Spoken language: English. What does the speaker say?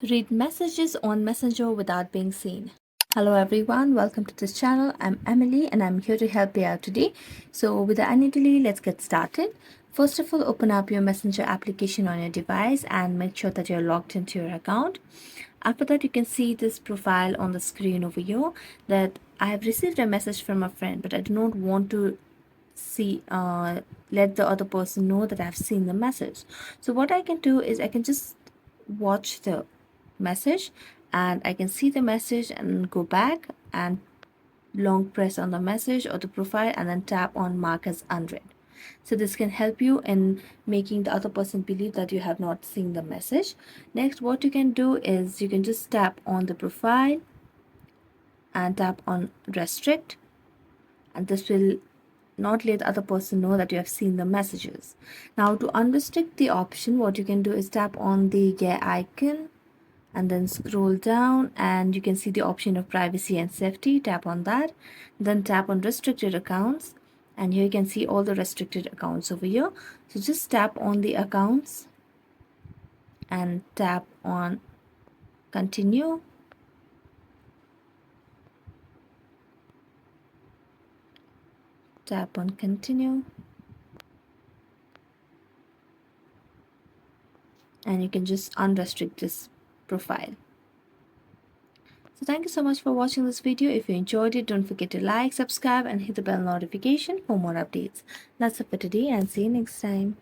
Read messages on Messenger without being seen. Hello everyone, welcome to this channel. I'm Emily and I'm here to help you out today. So without any delay, let's get started. First of all, open up your Messenger application on your device and make sure that you're logged into your account. After that, you can see this profile on the screen over here that I have received a message from a friend, but I do not want to let the other person know that I've seen the message. So what I can do is I can just watch the message and I can see the message and go back and long press on the message or the profile and then tap on mark as unread. So this can help you in making the other person believe that you have not seen the message. Next, what you can do is you can just tap on the profile and tap on restrict, and this will not let the other person know that you have seen the messages. Now to unrestrict the option, what you can do is tap on the gear icon and then scroll down and you can see the option of privacy and safety. Tap on that, then tap on restricted accounts, and here you can see all the restricted accounts over here. So just tap on the accounts and tap on continue. Tap on continue and you can just unrestrict this profile. So thank you so much for watching this video. If you enjoyed it, don't forget to like, subscribe and hit the bell notification for more updates. That's it for today and see you next time.